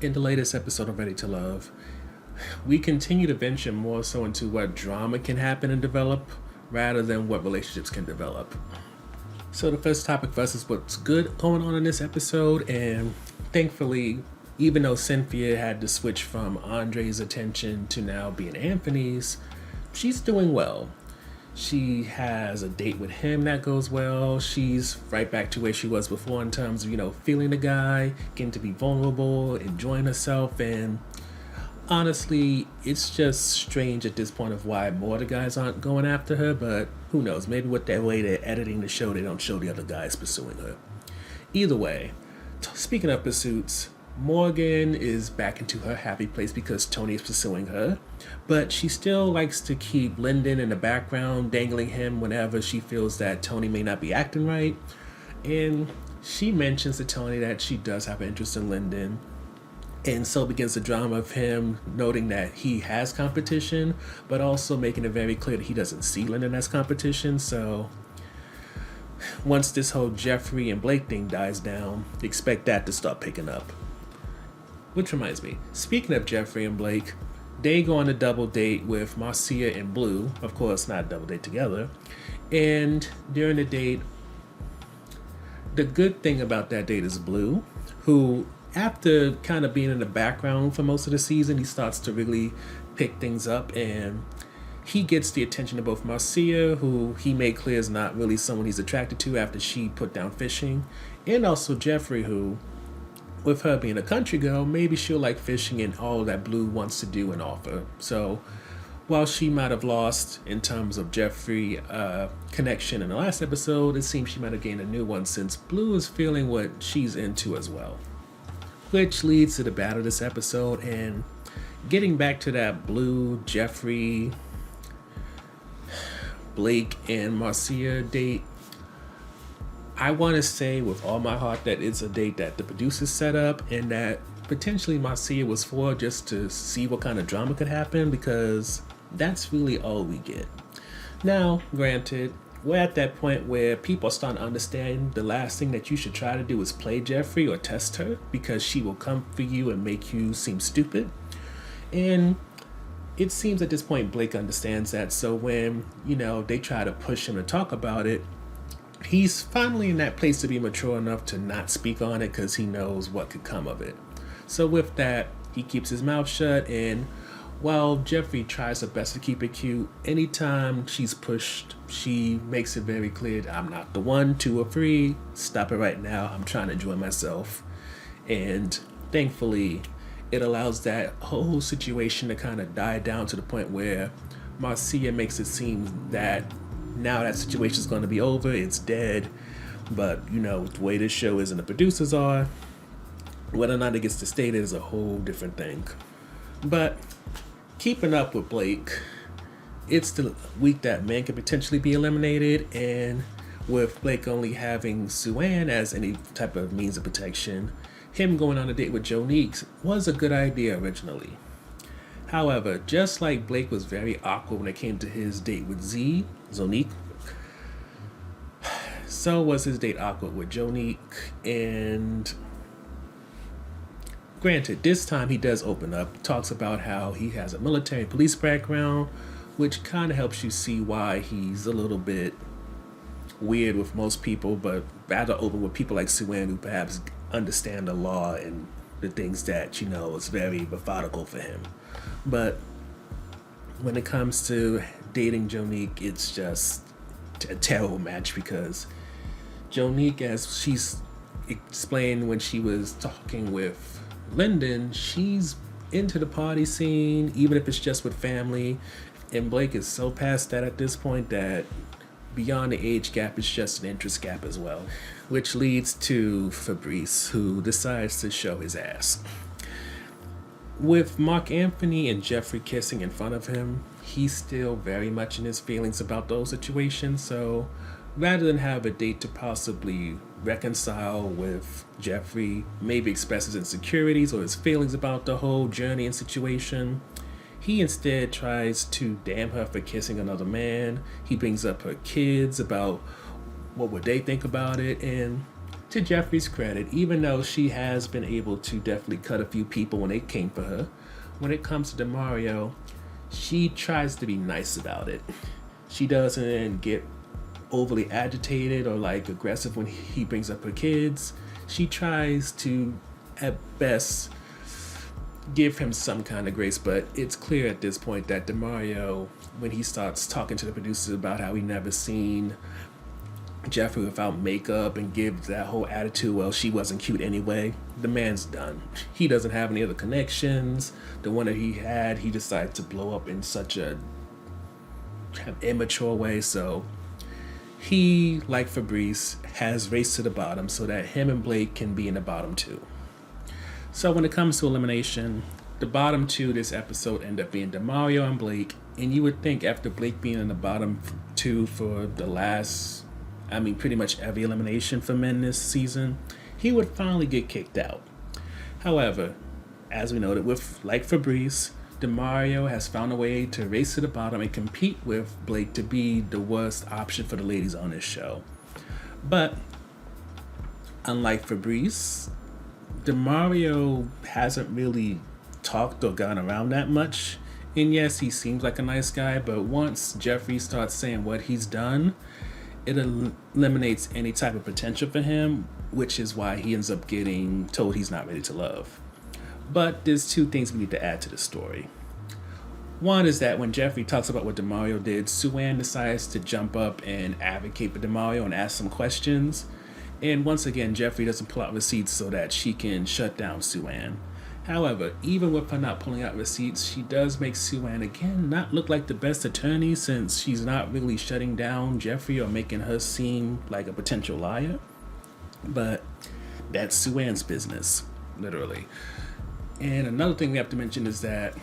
In the latest episode of Ready to Love, we continue to venture more so into what drama can happen and develop rather than what relationships can develop. So, the first topic for us is what's good going on in this episode, and thankfully, even though Cynthia had to switch from Andre's attention to now being Anthony's, she's doing well. She has a date with him that goes well. She's right back to where she was before in terms of, feeling the guy, getting to be vulnerable, enjoying herself. And honestly, it's just strange at this point of why more of the guys aren't going after her. But who knows? Maybe with the way they're editing the show, they don't show the other guys pursuing her. Either way, speaking of pursuits, Morgan is back into her happy place because Tony is pursuing her, but she still likes to keep Lyndon in the background, dangling him whenever she feels that Tony may not be acting right. And she mentions to Tony that she does have an interest in Lyndon. And so begins the drama of him noting that he has competition, but also making it very clear that he doesn't see Lyndon as competition. So once this whole Jeffrey and Blake thing dies down, expect that to start picking up. Which reminds me, speaking of Jeffrey and Blake, they go on a double date with Marcia and Blue. Of course, not a double date together. And during the date, the good thing about that date is Blue, who, after kind of being in the background for most of the season, he starts to really pick things up, and he gets the attention of both Marcia, who he made clear is not really someone he's attracted to after she put down fishing, and also Jeffrey, who, with her being a country girl, maybe she'll like fishing and all that Blue wants to do and offer. So while she might have lost in terms of Jeffrey connection in the last episode, it seems she might have gained a new one since Blue is feeling what she's into as well. Which leads to the battle of this episode, and getting back to that Blue, Jeffrey, Blake, and Marcia date, I want to say with all my heart that it's a date that the producers set up and that potentially Marcia was for just to see what kind of drama could happen, because that's really all we get. Now, granted, we're at that point where people are starting to understand the last thing that you should try to do is play Jeffrey or test her, because she will come for you and make you seem stupid. And it seems at this point Blake understands that, so when, they try to push him to talk about it, he's finally in that place to be mature enough to not speak on it because he knows what could come of it. So with that, he keeps his mouth shut, and while Jeffrey tries her best to keep it cute, anytime she's pushed, she makes it very clear that I'm not the one, 2 or 3, stop it right now, I'm trying to enjoy myself. And thankfully, it allows that whole situation to kind of die down to the point where Marcia makes it seem that now that situation is going to be over, it's dead. But, the way this show is and the producers are, whether or not it gets to stay there is a whole different thing. But keeping up with Blake, it's the week that man could potentially be eliminated, and with Blake only having Sue-Ann as any type of means of protection, him going on a date with Jonique was a good idea originally. However, just like Blake was very awkward when it came to his date with Zonique, so was his date awkward with Jonique. And granted, this time he does open up, talks about how he has a military and police background, which kind of helps you see why he's a little bit weird with most people, but rather open with people like Sue-Ann, who perhaps understand the law and the things that, is very methodical for him. But when it comes to dating Jonique, it's just a terrible match, because Jonique, as she's explained when she was talking with Lyndon, she's into the party scene, even if it's just with family. And Blake is so past that at this point that beyond the age gap, it's just an interest gap as well. Which leads to Fabrice, who decides to show his ass. With Mark Anthony and Jeffrey kissing in front of him, he's still very much in his feelings about those situations, so rather than have a date to possibly reconcile with Jeffrey, maybe express his insecurities or his feelings about the whole journey and situation, he instead tries to damn her for kissing another man. He brings up her kids about what would they think about it, and to Jeffrey's credit, even though she has been able to definitely cut a few people when they came for her, when it comes to DeMario, she tries to be nice about it. She doesn't get overly agitated or like aggressive when he brings up her kids. She tries to, at best, give him some kind of grace, but it's clear at this point that DeMario, when he starts talking to the producers about how he never seen Jeffrey without makeup and gives that whole attitude, well, she wasn't cute anyway, the man's done. He doesn't have any other connections. The one that he had, he decided to blow up in such a immature way, so he, like Fabrice, has raced to the bottom so that him and Blake can be in the bottom two. So when it comes to elimination, the bottom two this episode end up being DeMario and Blake, and you would think after Blake being in the bottom two for the last, pretty much every elimination for men this season, he would finally get kicked out. However, as we noted, with like Fabrice, DeMario has found a way to race to the bottom and compete with Blake to be the worst option for the ladies on this show. But unlike Fabrice, DeMario hasn't really talked or gone around that much. And yes, he seems like a nice guy, but once Jeffrey starts saying what he's done, it eliminates any type of potential for him, which is why he ends up getting told he's not ready to love. But there's two things we need to add to the story. One is that when Jeffrey talks about what DeMario did, Sue-Ann decides to jump up and advocate for DeMario and ask some questions. And once again, Jeffrey doesn't pull out receipts so that she can shut down Sue-Ann. However, even with her not pulling out receipts, she does make Sue-Ann again not look like the best attorney, since she's not really shutting down Jeffrey or making her seem like a potential liar. But that's Sue-Ann's business, literally. And another thing we have to mention is that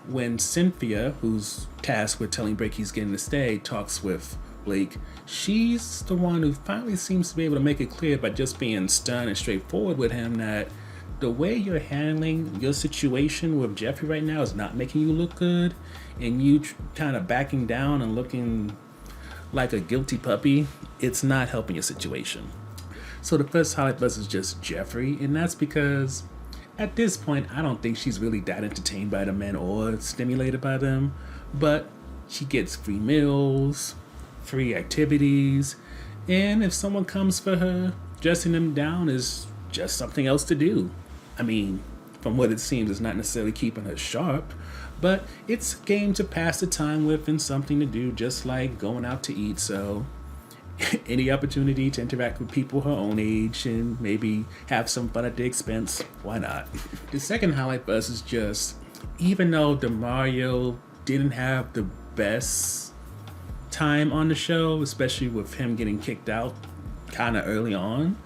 when Cynthia, who's tasked with telling Blake he's getting to stay, talks with Blake, she's the one who finally seems to be able to make it clear by just being stern and straightforward with him that the way you're handling your situation with Jeffrey right now is not making you look good, and you kind of backing down and looking like a guilty puppy, it's not helping your situation. So the first highlight buzz is just Jeffrey, and that's because at this point, I don't think she's really that entertained by the men or stimulated by them, but she gets free meals, free activities, and if someone comes for her, dressing them down is just something else to do. From what it seems, it's not necessarily keeping her sharp, but it's a game to pass the time with and something to do, just like going out to eat. So any opportunity to interact with people her own age and maybe have some fun at their expense, why not? The second highlight for us is just, even though DeMario didn't have the best time on the show, especially with him getting kicked out kind of early on,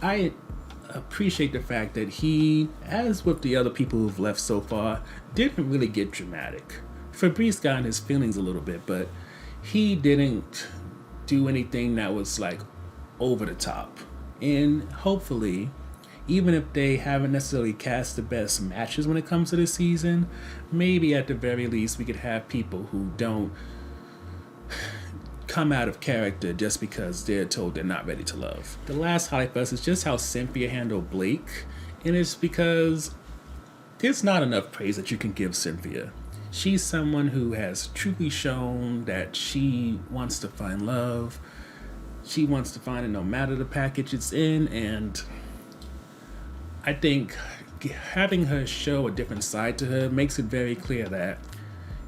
I appreciate the fact that he, as with the other people who've left so far, didn't really get dramatic. Fabrice got in his feelings a little bit, but he didn't do anything that was like over the top. And hopefully, even if they haven't necessarily cast the best matches when it comes to this season, maybe at the very least we could have people who don't come out of character just because they're told they're not ready to love. The last highlight for us is just how Cynthia handled Blake, and it's because there's not enough praise that you can give Cynthia. She's someone who has truly shown that she wants to find love. She wants to find it no matter the package it's in, and I think having her show a different side to her makes it very clear that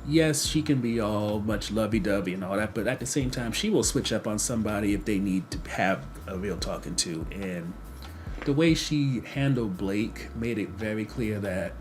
yes, she can be all much lovey-dovey and all that, but at the same time, she will switch up on somebody if they need to have a real talking to. And the way she handled Blake made it very clear that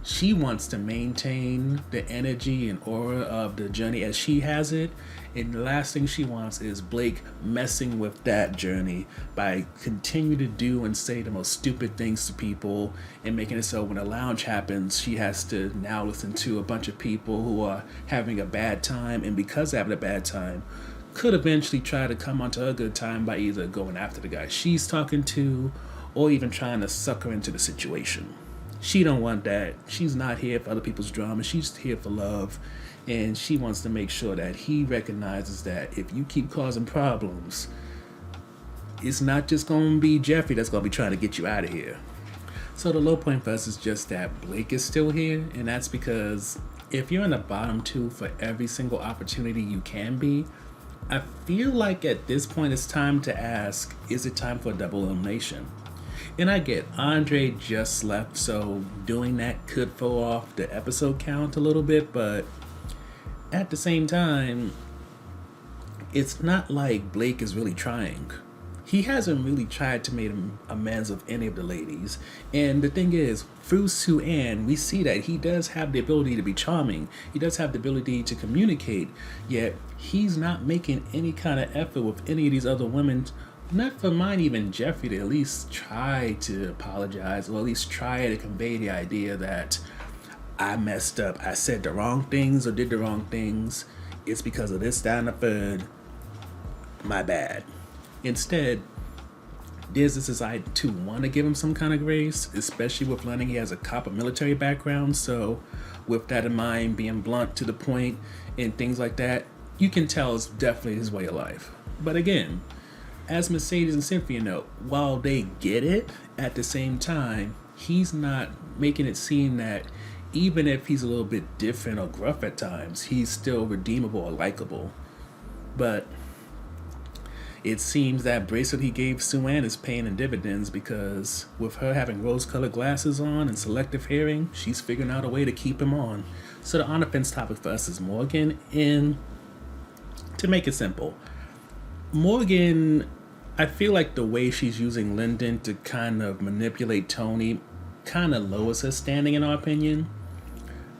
she wants to maintain the energy and aura of the journey as she has it, and the last thing she wants is Blake messing with that journey by continuing to do and say the most stupid things to people and making it so when a lounge happens, she has to now listen to a bunch of people who are having a bad time, and because they're having a bad time, could eventually try to come onto a good time by either going after the guy she's talking to or even trying to suck her into the situation. She don't want that. She's not here for other people's drama. She's here for love. And she wants to make sure that he recognizes that if you keep causing problems, it's not just going to be Jeffrey that's going to be trying to get you out of here. So the low point for us is just that Blake is still here, and that's because if you're in the bottom two for every single opportunity you can be, I feel like at this point it's time to ask, is it time for a double elimination? And I get Andre just left, so doing that could throw off the episode count a little bit, but at the same time, it's not like Blake is really trying. He hasn't really tried to make amends with any of the ladies. And the thing is, through Sue-Ann, we see that he does have the ability to be charming. He does have the ability to communicate, yet he's not making any kind of effort with any of these other women. Not for mine, even Jeffrey, to at least try to apologize, or at least try to convey the idea that I messed up. I said the wrong things or did the wrong things. It's because of this, that, and the third. My bad. Instead, Diz has decided to want to give him some kind of grace, especially with learning he has a cop of military background. So with that in mind, being blunt to the point and things like that, you can tell it's definitely his way of life. But again, as Mercedes and Cynthia know, while they get it, at the same time, he's not making it seem that even if he's a little bit different or gruff at times, he's still redeemable or likable. But it seems that bracelet he gave Sue-Ann is paying in dividends, because with her having rose-colored glasses on and selective hearing, she's figuring out a way to keep him on. So the on-offense topic for us is Morgan. And to make it simple, Morgan, I feel like the way she's using Lyndon to kind of manipulate Tony kind of lowers her standing, in our opinion.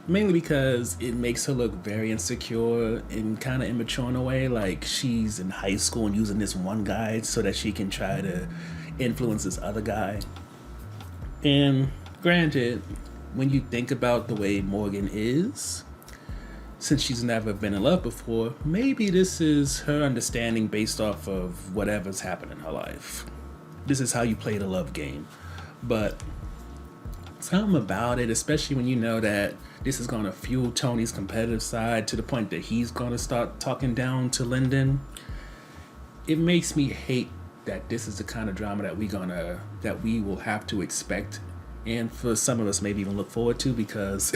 Mainly because it makes her look very insecure and kind of immature in a way, like she's in high school and using this one guy so that she can try to influence this other guy. And granted, when you think about the way Morgan is, since she's never been in love before, maybe this is her understanding based off of whatever's happened in her life. This is how you play the love game. But something about it, especially when you know that this is going to fuel Tony's competitive side to the point that he's going to start talking down to Lyndon, it makes me hate that this is the kind of drama that we will have to expect, and for some of us maybe even look forward to, because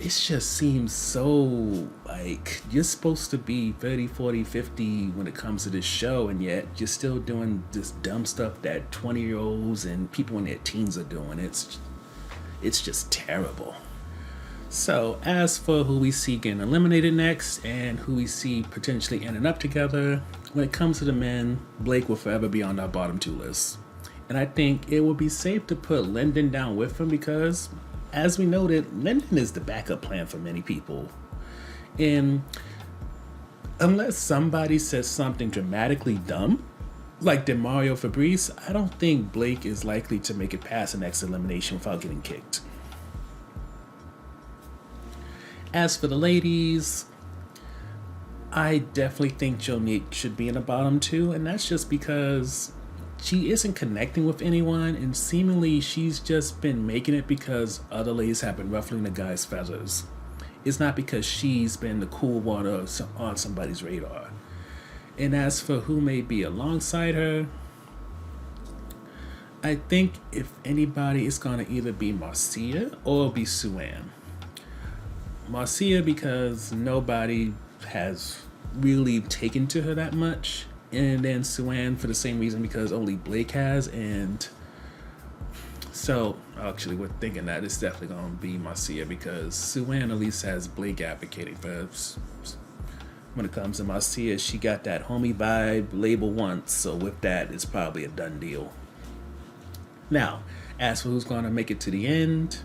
it just seems so like you're supposed to be 30, 40, 50 when it comes to this show, and yet you're still doing this dumb stuff that 20-year-olds and people in their teens are doing. It's just terrible. So as for who we see getting eliminated next and who we see potentially ending up together, when it comes to the men, Blake will forever be on our bottom two list. And I think it would be safe to put Lyndon down with him because, as we noted, Lyndon is the backup plan for many people. And unless somebody says something dramatically dumb, like Demario Fabrice, I don't think Blake is likely to make it past the next elimination without getting kicked. As for the ladies, I definitely think Jonique should be in the bottom two, and that's just because she isn't connecting with anyone, and seemingly she's just been making it because other ladies have been ruffling the guy's feathers. It's not because she's been the cool one on somebody's radar. And as for who may be alongside her, I think if anybody, it's going to either be Marcia or be Sue-Ann. Marcia because nobody has really taken to her that much, and then Sue-Ann for the same reason because only Blake has. And so actually we're thinking that it's definitely going to be Marcia because Sue-Ann at least has Blake advocating for her. When it comes to Marcia, she got that homie vibe label once, so with that it's probably a done deal. Now, as for who's going to make it to the end,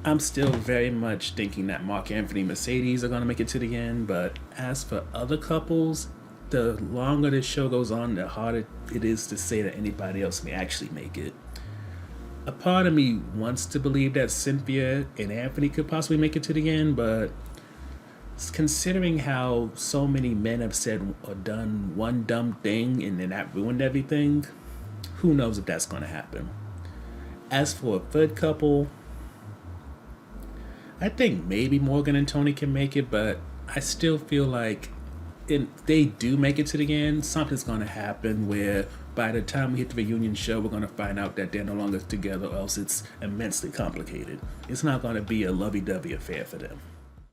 I'm still very much thinking that Mark Anthony and Mercedes are going to make it to the end, but as for other couples, the longer this show goes on, the harder it is to say that anybody else may actually make it. A part of me wants to believe that Cynthia and Anthony could possibly make it to the end, but considering how so many men have said or done one dumb thing and then that ruined everything, who knows if that's going to happen. As for a third couple, I think maybe Morgan and Tony can make it, but I still feel like if they do make it to the end, something's going to happen where by the time we hit the reunion show, we're going to find out that they're no longer together, or else it's immensely complicated. It's not going to be a lovey-dovey affair for them.